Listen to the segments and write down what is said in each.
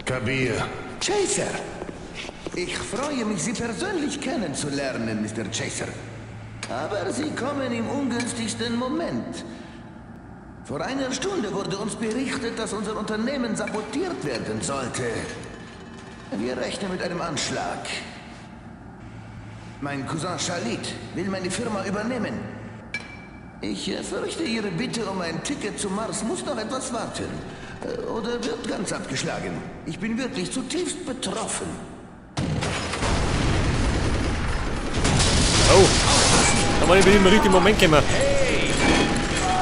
Kabir. Chaser! Ich freue mich, Sie persönlich kennenzulernen, Mr. Chaser. Aber Sie kommen im ungünstigsten Moment. Vor einer Stunde wurde uns berichtet, dass unser Unternehmen sabotiert werden sollte. Wir rechnen mit einem Anschlag. Mein Cousin Shalit will meine Firma übernehmen. Ich fürchte, Ihre Bitte um ein Ticket zum Mars muss noch etwas warten. Oder wird ganz abgeschlagen. Ich bin wirklich zutiefst betroffen. Oh, da mal nicht im richtigen Moment kommen. Hey!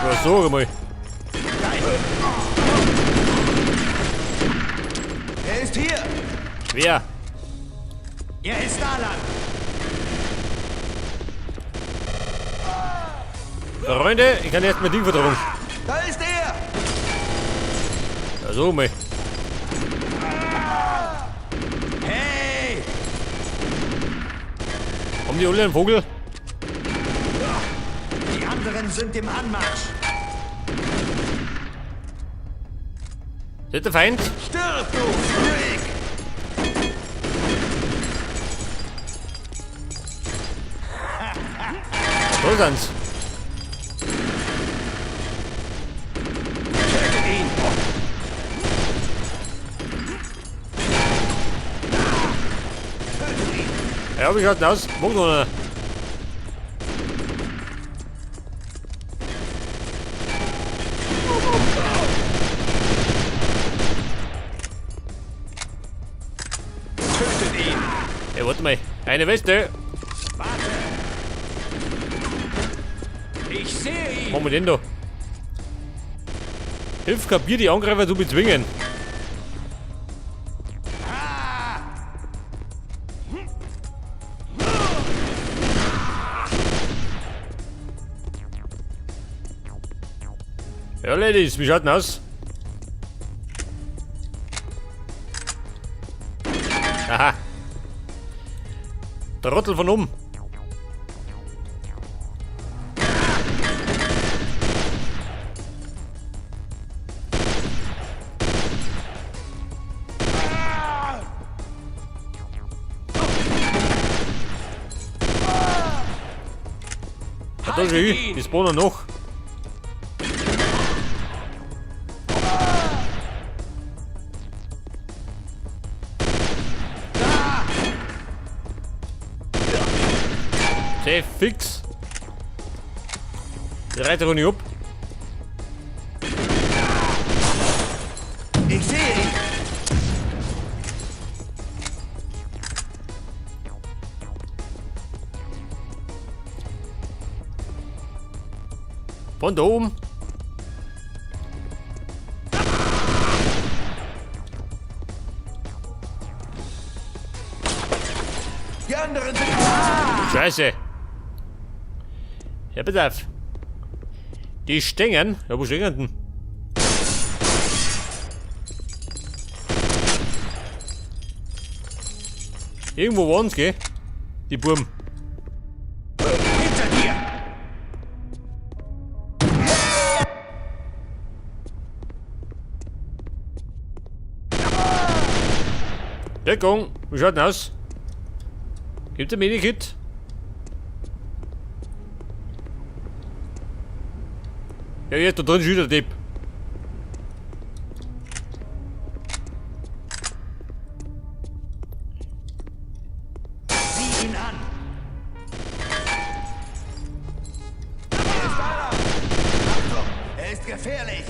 Ja, so einmal. Er ist hier! Wer? Er ist da lang! Freunde, ich kann erst mein Ding vertragen. Da ist er! Ja, so mal. Hey! Haben die alle einen Vogel? Die anderen sind im Anmarsch! Seid der Feind? Stirb, du Freak! Da sind's. Tötet ihn! Tötet ihn! Ja, wie schaut denn aus? Mag noch einer. Tötet ihn! Hey, warte mal. Eine Weste. Warte! Ich sehe ihn! Was machen wir denn da? Hilf Kabir, die Angreifer zu bezwingen. Ja, Ladies, wie schaut denn aus? Aha. Der Rottel von oben. Da ist ich, die spawnen noch. Safe fix. Die Reiter nicht ab. Ich sehe ihn! Von da oben. Die anderen sind... Scheiße. Ja, pass auf. Die stehen. Ja, wo stehen denn? Irgendwo waren sie, gell? Die Burm. Hinter dir! Deckung. Wie schaut denn aus? Gibt ein Medikit? Ja, jetzt da drin ist wieder der Typ. Sieh ihn an! Er ist da! Achtung! Er ist gefährlich!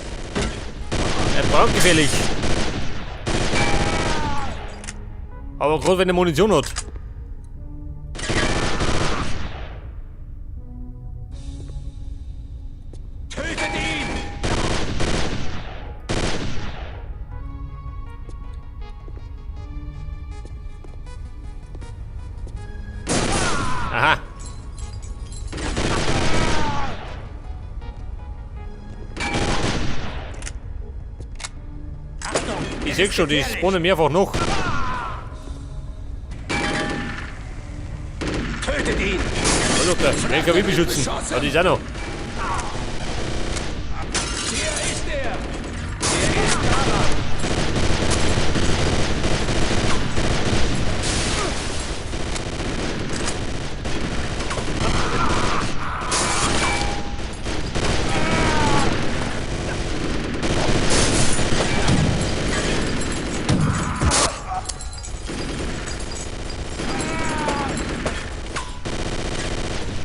Er braucht gefährlich. Aber gerade wenn er Munition hat. Tötet ihn! Aha. Achtung! Ich sehe schon, die spawnen mehrfach noch. Tötet ihn! Oh, look, der LKW beschützen. Ah, die ist auch noch. Hier ist er! Er ist Talan!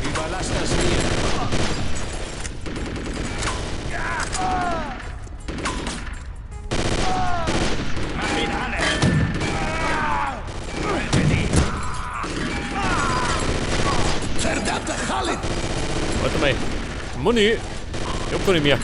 Überlass das mir! Mach ihn an! Tötet ihn! Verdammter Khalid! Warte mal. Muni. Ich hab gar nicht mehr.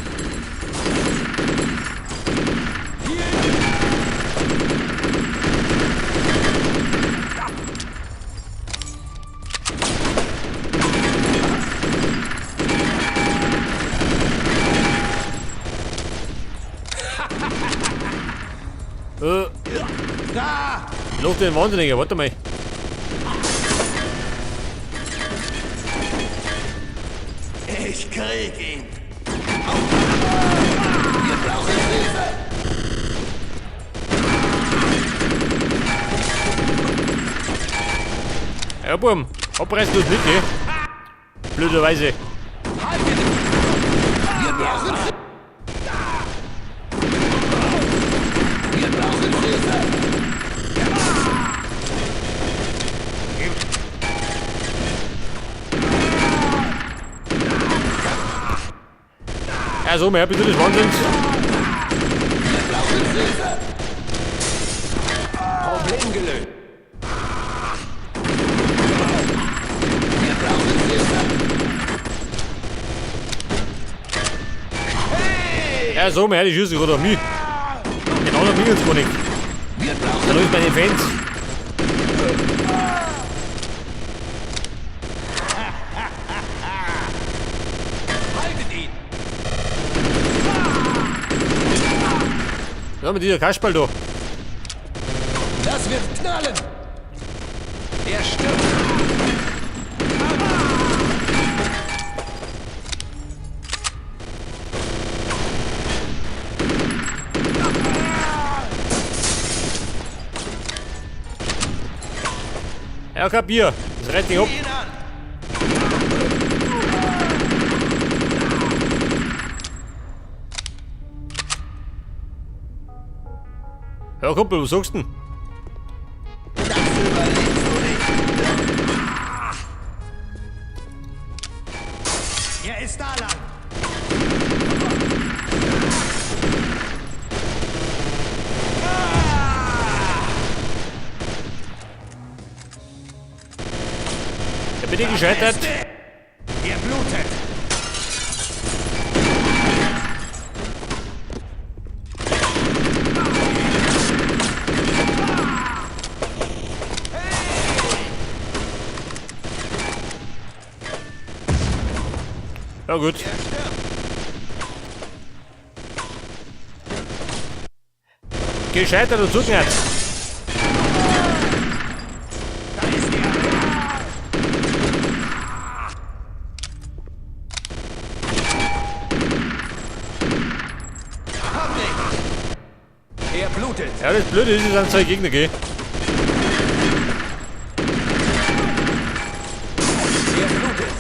Da! Ich lauf den Wahnsinniger, warte mal. Ich krieg ihn! Wir brauchen Hilfe! Ja, Buben. Abreißen tut's nicht, ne? Blöderweise. Wir brauchen Hilfe! Wir brauchen Hilfe! Ja, so mehr, bitte des Wahnsinns. Wir brauchen Hilfe! Problem gelöst! Wir brauchen Hilfe! Ja, so mehr, die Schüsse gerade auf mich. Genau, noch mich jetzt gar nicht. Wir brauchen Da läuft meine Fans. Haltet ihn! Ja, mit dieser Kasperl da. Das wird knallen! Er stirbt! Ja, kapier. Das reißt dich ab. Ihn an! Ja, Kumpel, was sagst du denn? das überlebst du nicht! Er ist da lang! Ja, bitte gescheitert. Er blutet! Ja, gut. Er stirbt! Gescheitert und zugehört. Da ist er! Hab dich! Er blutet! Ja, das Blöde ist, es sind zwei Gegner, gell? Er blutet!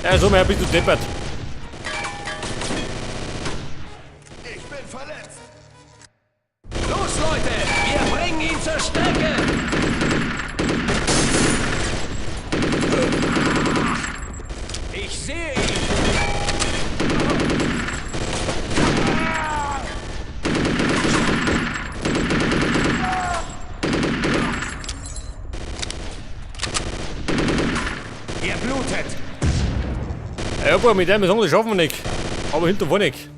Ja, so mehr bist du deppert. Ich bin verletzt! Los, Leute! Wir bringen ihn zur Strecke! Ich sehe ihn! Er blutet! Ja, Bruder, mit dem sagen, das schaffen wir nicht. Aber hinter war nicht.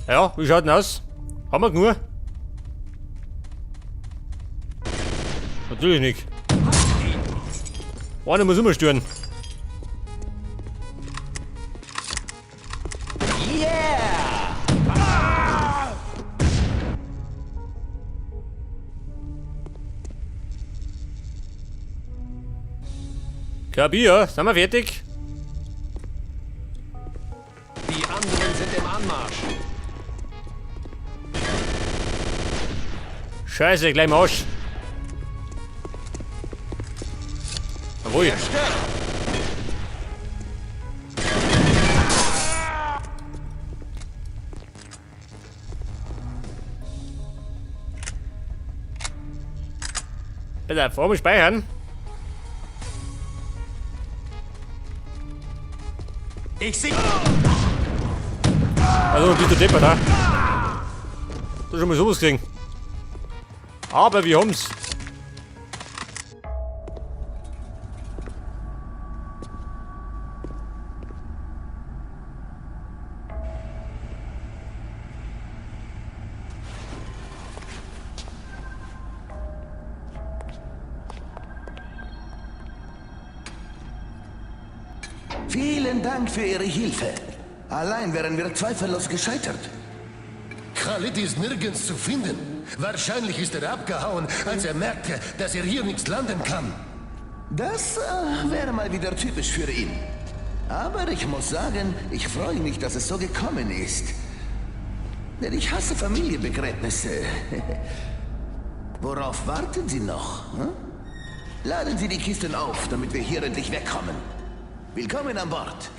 Ja, wie schaut denn aus? Haben wir genug? Natürlich nicht. Einer muss immer stören. Yeah! Kapier, sind wir fertig? Die anderen sind im Anmarsch. Scheiße, gleich im Arsch. Jawohl. Zerstört! Bitte, vor mir speichern. Ich sehe. Also, bist du deppert, ha? Du schon mal sowas kriegen. Aber wir haben's. Vielen Dank für Ihre Hilfe. Allein wären wir zweifellos gescheitert. Khalid ist nirgends zu finden. Wahrscheinlich ist er abgehauen, als er merkte, dass er hier nichts landen kann. Das wäre mal wieder typisch für ihn. Aber ich muss sagen, ich freue mich, dass es so gekommen ist. Denn ich hasse Familienbegräbnisse. Worauf warten Sie noch? Hm? Laden Sie die Kisten auf, damit wir hier endlich wegkommen. Willkommen an Bord.